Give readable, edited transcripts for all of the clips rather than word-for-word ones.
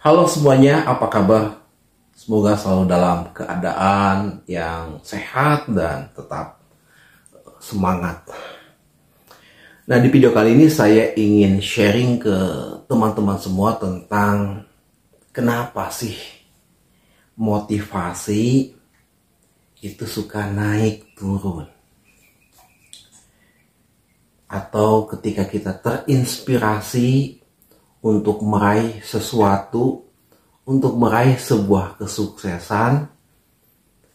Halo semuanya, apa kabar? Semoga selalu dalam keadaan yang sehat dan tetap semangat. Nah, di video kali ini saya ingin sharing ke teman-teman semua tentang kenapa sih motivasi itu suka naik turun. Atau ketika kita terinspirasi untuk meraih sesuatu, untuk meraih sebuah kesuksesan,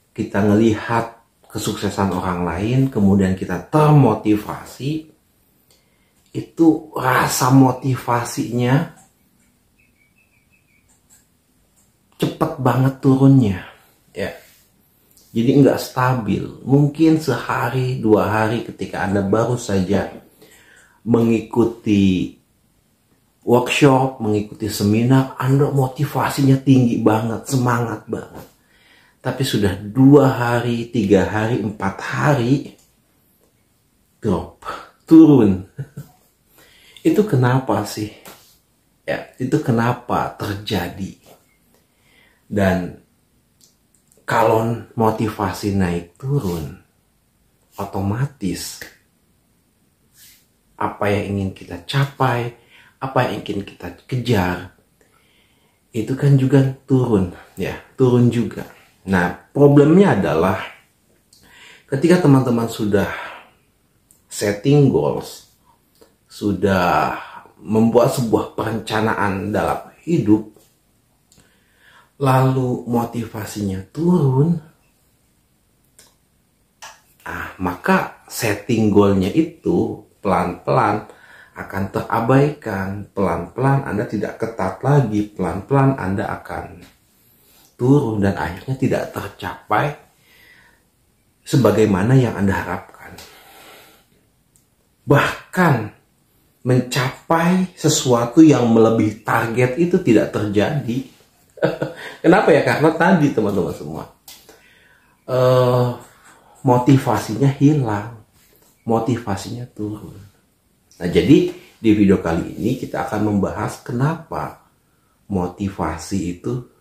kita ngelihat kesuksesan orang lain, kemudian kita termotivasi, itu rasa motivasinya cepet banget turunnya, ya. Jadi nggak stabil. Mungkin sehari, 2 hari ketika Anda baru saja mengikuti workshop, mengikuti seminar, Anda motivasinya tinggi banget, semangat banget. Tapi sudah 2 hari, 3 hari, 4 hari, drop, turun. Itu kenapa sih? Ya, itu kenapa terjadi? Dan kalau motivasi naik turun, otomatis apa yang ingin kita capai, apa yang ingin kita kejar, itu kan juga turun, ya, turun juga. Nah, problemnya adalah ketika teman-teman sudah setting goals, sudah membuat sebuah perencanaan dalam hidup, lalu motivasinya turun, maka setting goalnya itu pelan-pelan akan terabaikan, pelan-pelan Anda tidak ketat lagi, pelan-pelan Anda akan turun dan akhirnya tidak tercapai sebagaimana yang Anda harapkan. Bahkan mencapai sesuatu yang melebihi target itu tidak terjadi. Kenapa ya? Karena tadi teman-teman semua, motivasinya hilang, motivasinya turun. Nah, jadi di video kali ini kita akan membahas kenapa motivasi itu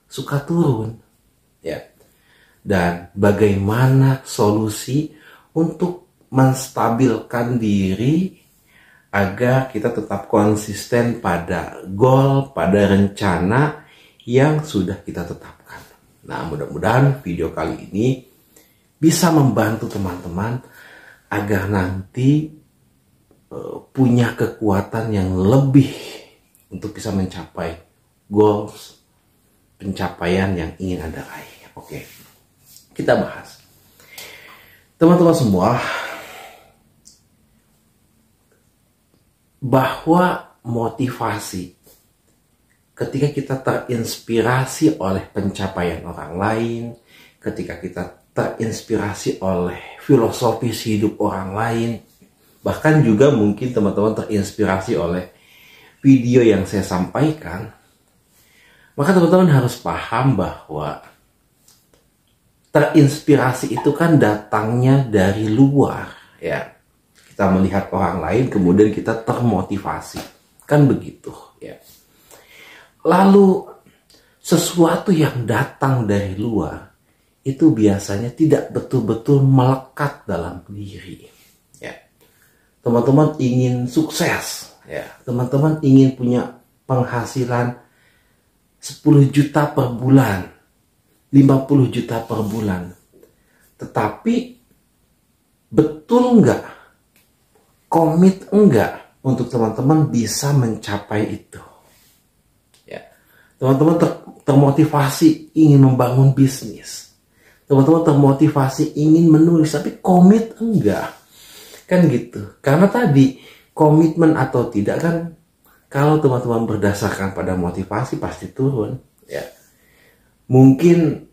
suka turun, ya, dan bagaimana solusi untuk menstabilkan diri agar kita tetap konsisten pada goal, pada rencana yang sudah kita tetapkan. Nah, mudah-mudahan video kali ini bisa membantu teman-teman agar nanti punya kekuatan yang lebih untuk bisa mencapai goals, pencapaian yang ingin Anda raih. Oke, kita bahas. Teman-teman semua, bahwa motivasi ketika kita terinspirasi oleh pencapaian orang lain, ketika kita terinspirasi oleh filosofis hidup orang lain, bahkan juga mungkin teman-teman terinspirasi oleh video yang saya sampaikan, maka teman-teman harus paham bahwa terinspirasi itu kan datangnya dari luar, ya. Kita melihat orang lain, kemudian kita termotivasi, kan begitu, ya. Lalu sesuatu yang datang dari luar itu biasanya tidak betul-betul melekat dalam diri. Teman-teman ingin sukses, ya. Teman-teman ingin punya penghasilan 10 juta per bulan, 50 juta per bulan. Tetapi betul enggak? Komit enggak untuk teman-teman bisa mencapai itu? Ya. Teman-teman termotivasi ingin membangun bisnis. Teman-teman termotivasi ingin menulis, tapi komit enggak? Kan gitu. Karena tadi komitmen atau tidak kan, kalau teman-teman berdasarkan pada motivasi pasti turun, ya. Mungkin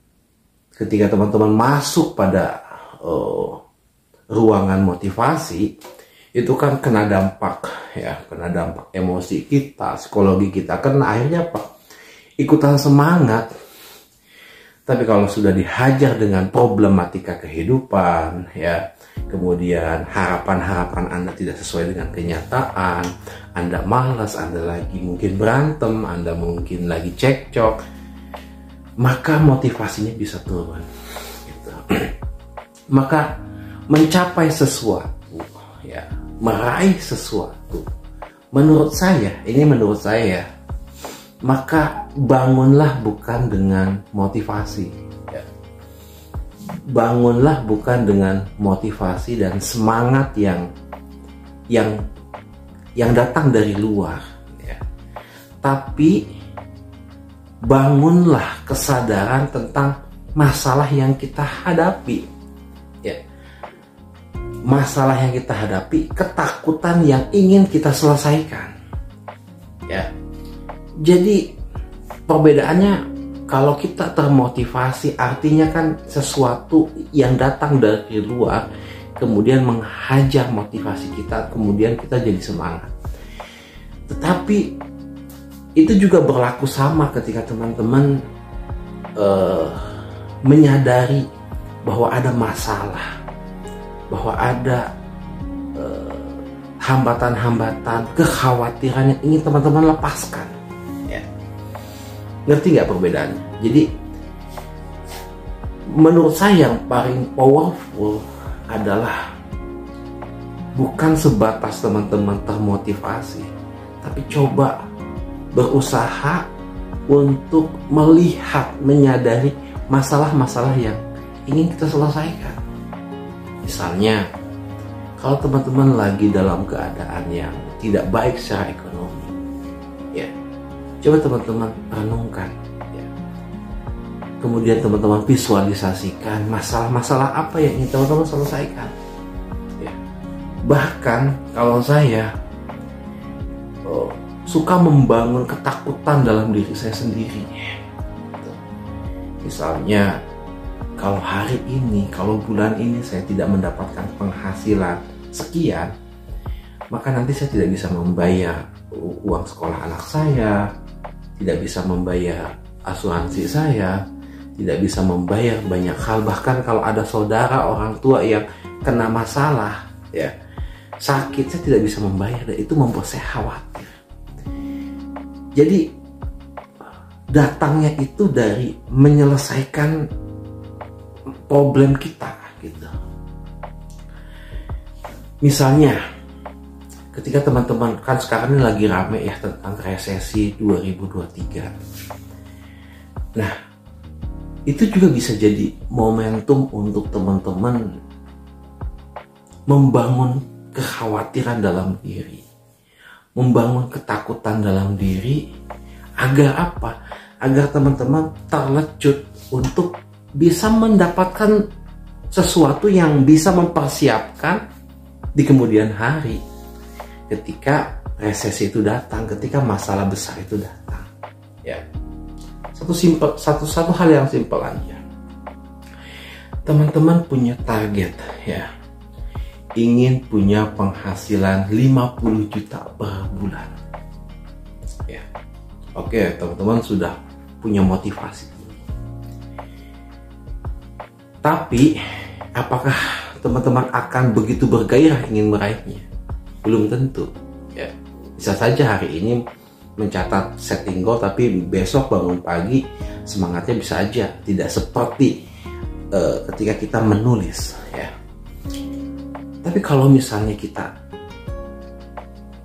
ketika teman-teman masuk pada ruangan motivasi, itu kan kena dampak, ya, kena dampak emosi kita, psikologi kita, karena akhirnya apa? Ikutan semangat. Tapi kalau sudah dihajar dengan problematika kehidupan, ya, kemudian harapan-harapan Anda tidak sesuai dengan kenyataan, Anda malas, Anda lagi mungkin berantem, Anda mungkin lagi cekcok, maka motivasinya bisa turun gitu. Maka mencapai sesuatu, ya, meraih sesuatu, menurut saya, maka bangunlah bukan dengan motivasi, ya. Bangunlah bukan dengan motivasi dan semangat yang datang dari luar, ya. Tapi bangunlah kesadaran tentang masalah yang kita hadapi, ya. Masalah yang kita hadapi, ketakutan yang ingin kita selesaikan, ya. Jadi perbedaannya, kalau kita termotivasi artinya kan sesuatu yang datang dari luar kemudian menghajar motivasi kita, kemudian kita jadi semangat. Tetapi itu juga berlaku sama ketika teman-teman menyadari bahwa ada masalah, bahwa ada hambatan-hambatan, kekhawatiran yang ingin teman-teman lepaskan, ya. Ngerti nggak perbedaannya? Jadi menurut saya yang paling powerful adalah bukan sebatas teman-teman termotivasi, tapi coba berusaha untuk melihat, menyadari masalah-masalah yang ingin kita selesaikan. Misalnya, kalau teman-teman lagi dalam keadaan yang tidak baik secara ekonomi, ya, coba teman-teman renungkan, ya. Kemudian teman-teman visualisasikan masalah-masalah apa yang ingin teman-teman selesaikan, ya. Bahkan kalau saya suka membangun ketakutan dalam diri saya sendiri. Misalnya, kalau hari ini, kalau bulan ini saya tidak mendapatkan penghasilan sekian, maka nanti saya tidak bisa membayar uang sekolah anak saya, tidak bisa membayar asuransi saya, tidak bisa membayar banyak hal. Bahkan kalau ada saudara, orang tua yang kena masalah, ya, sakit, saya tidak bisa membayar, dan itu membuat saya khawatir. Jadi datangnya itu dari menyelesaikan problem kita, gitu. Misalnya, ketika teman-teman, kan sekarang ini lagi rame ya tentang resesi 2023. Nah, itu juga bisa jadi momentum untuk teman-teman membangun kekhawatiran dalam diri, membangun ketakutan dalam diri, agar apa? Agar teman-teman terlecut untuk bisa mendapatkan sesuatu yang bisa mempersiapkan di kemudian hari ketika resesi itu datang, ketika masalah besar itu datang, ya. Satu hal yang simpel aja. Teman-teman punya target, ya. Ingin punya penghasilan 50 juta per bulan. Ya. Oke, teman-teman sudah punya motivasi. Tapi apakah teman-teman akan begitu bergairah ingin meraihnya? Belum tentu, ya. Bisa saja hari ini mencatat setting goal, tapi besok bangun pagi semangatnya bisa aja tidak seperti ketika kita menulis, ya. Tapi kalau misalnya kita,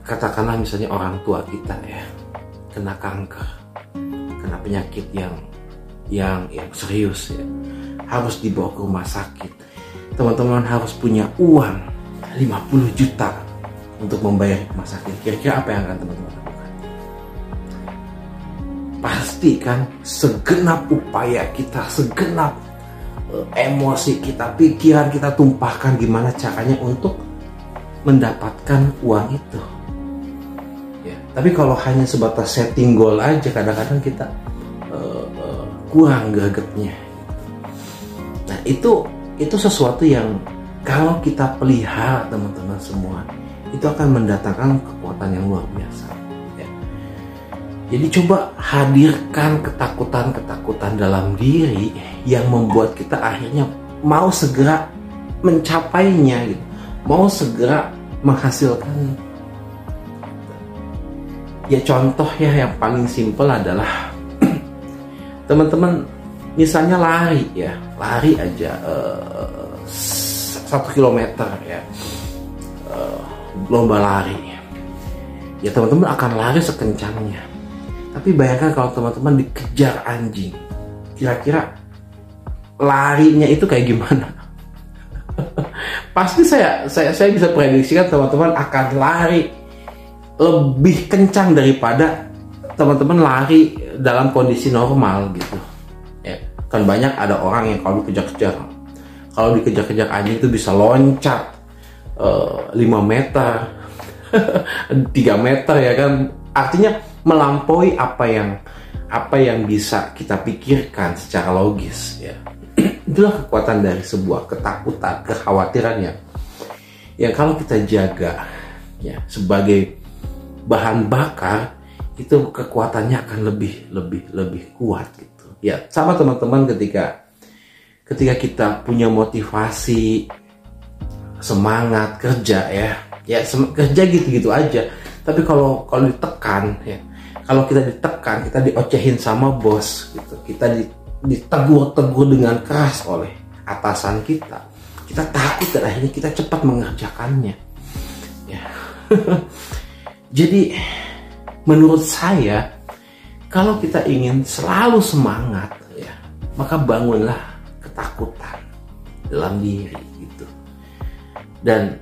katakanlah misalnya orang tua kita, ya, kena kanker, kena penyakit yang serius, ya, harus dibawa ke rumah sakit, teman-teman harus punya uang 50 juta untuk membayar rumah sakit. Kira-kira apa yang akan teman-teman lakukan? Pasti kan segenap upaya kita, segenap emosi kita, pikiran kita tumpahkan gimana caranya untuk mendapatkan uang itu, ya. Tapi kalau hanya sebatas setting goal aja, kadang-kadang kita kurang gregetnya. Nah, itu sesuatu yang kalau kita pelihara, teman-teman semua, itu akan mendatangkan kekuatan yang luar biasa, ya. Jadi coba hadirkan ketakutan-ketakutan dalam diri yang membuat kita akhirnya mau segera mencapainya gitu, mau segera menghasilkan. Ya contoh ya yang paling simpel adalah teman-teman misalnya lari aja 1 kilometer ya, lomba lari ya, teman-teman akan lari sekencangnya. Tapi bayangkan kalau teman-teman dikejar anjing, kira-kira larinya itu kayak gimana? Pasti saya bisa prediksikan teman-teman akan lari lebih kencang daripada teman-teman lari dalam kondisi normal gitu ya. Kan banyak ada orang yang kalau dikejar-kejar anjing itu bisa loncat 5 meter 3 meter ya kan, artinya melampaui apa yang bisa kita pikirkan secara logis ya. Itulah kekuatan dari sebuah ketakutan, kekhawatiran yang kalau kita jaga ya sebagai bahan bakar, itu kekuatannya akan lebih kuat gitu. Ya, sama teman-teman ketika kita punya motivasi, semangat kerja kerja gitu-gitu aja. Tapi kalau ditekan ya, kalau kita ditekan, kita diocehin sama bos gitu, kita ditegur dengan keras oleh atasan kita takut dan akhirnya kita cepat mengerjakannya ya. Jadi menurut saya, kalau kita ingin selalu semangat ya, maka bangunlah ketakutan dalam diri gitu. Dan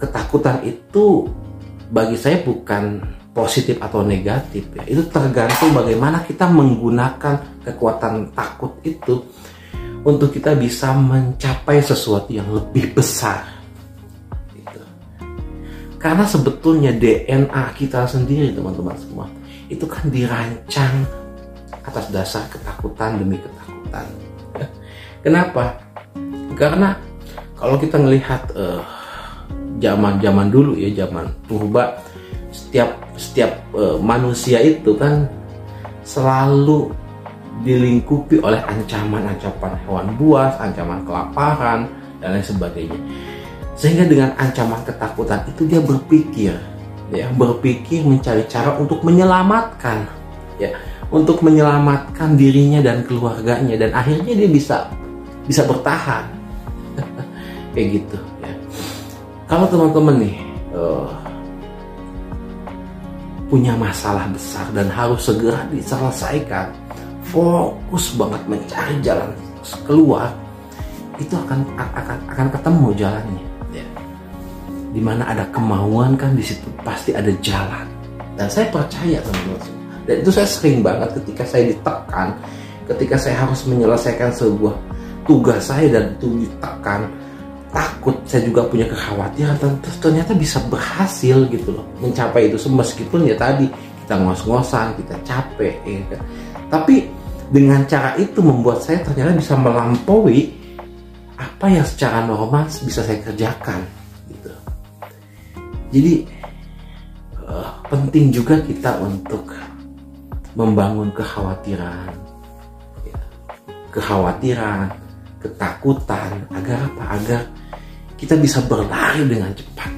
ketakutan itu bagi saya bukan positif atau negatif ya. Itu tergantung bagaimana kita menggunakan kekuatan takut itu untuk kita bisa mencapai sesuatu yang lebih besar gitu. Karena sebetulnya DNA kita sendiri teman-teman semua itu kan dirancang atas dasar ketakutan demi ketakutan. Kenapa? Karena kalau kita melihat zaman dulu ya, zaman purba, setiap manusia itu kan selalu dilingkupi oleh ancaman-ancaman hewan buas, ancaman kelaparan dan lain sebagainya. Sehingga dengan ancaman ketakutan itu dia berpikir mencari cara untuk menyelamatkan dirinya dan keluarganya, dan akhirnya dia bisa bertahan kayak gitu ya. Kalau teman-teman nih punya masalah besar dan harus segera diselesaikan, fokus banget mencari jalan keluar, itu akan ketemu jalannya ya. Dimana ada kemauan kan di situ pasti ada jalan. Dan saya percaya teman-teman, dan itu saya sering banget ketika saya ditekan, ketika saya harus menyelesaikan sebuah tugas saya dan itu ditekan, takut, saya juga punya kekhawatiran, ternyata bisa berhasil gitu loh mencapai itu. Meskipun ya tadi kita ngos-ngosan, kita capek ya kan? Tapi dengan cara itu membuat saya ternyata bisa melampaui apa yang secara normal bisa saya kerjakan gitu. Jadi penting juga kita untuk membangun kekhawatiran ya. Ketakutan, agar apa? Agar kita bisa berlari dengan cepat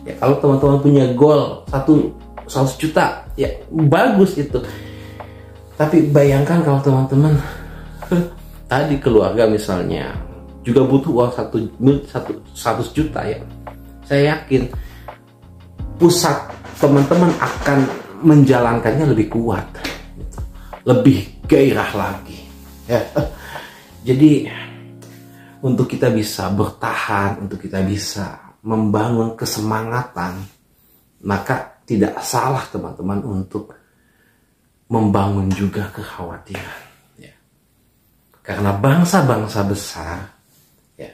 ya. Kalau teman-teman punya goal 100 juta ya bagus itu, tapi bayangkan kalau teman-teman tadi keluarga misalnya juga butuh uang 100 juta ya, saya yakin pusat teman-teman akan menjalankannya lebih kuat gitu. Lebih gairah lagi ya. Jadi untuk kita bisa bertahan, untuk kita bisa membangun kesemangatan, maka tidak salah teman-teman untuk membangun juga kekhawatiran ya. Karena bangsa-bangsa besar ya,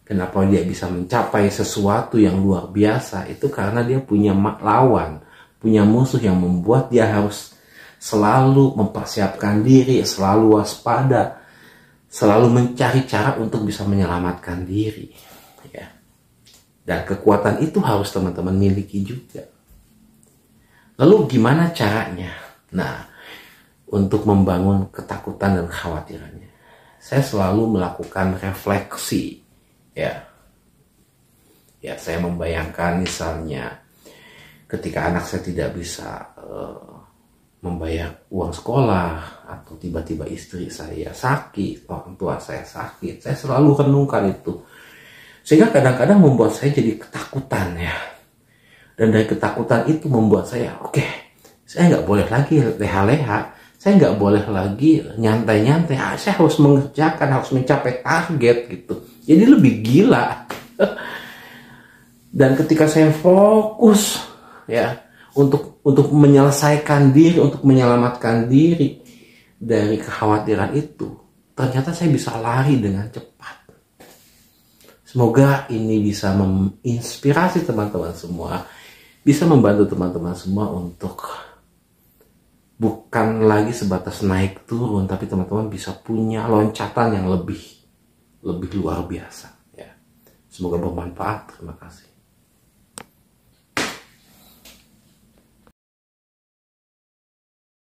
kenapa dia bisa mencapai sesuatu yang luar biasa, itu karena dia punya lawan, punya musuh yang membuat dia harus selalu mempersiapkan diri, selalu waspada, selalu mencari cara untuk bisa menyelamatkan diri ya. Dan kekuatan itu harus teman-teman miliki juga. Lalu gimana caranya? Nah, untuk membangun ketakutan dan kekhawatirannya, saya selalu melakukan refleksi. Ya, saya membayangkan misalnya ketika anak saya tidak bisa membayar uang sekolah, atau tiba-tiba istri saya sakit, orang tua saya sakit, saya selalu renungkan itu. Sehingga kadang-kadang membuat saya jadi ketakutan ya. Dan dari ketakutan itu membuat saya, oke, saya nggak boleh lagi leha-leha, saya nggak boleh lagi nyantai-nyantai, saya harus mengerjakan, harus mencapai target gitu. Jadi lebih gila. Dan ketika saya fokus ya untuk menyelesaikan diri, untuk menyelamatkan diri dari kekhawatiran itu, ternyata saya bisa lari dengan cepat. Semoga ini bisa menginspirasi teman-teman semua, bisa membantu teman-teman semua untuk bukan lagi sebatas naik turun, tapi teman-teman bisa punya loncatan yang lebih luar biasa ya. Semoga bermanfaat. Terima kasih.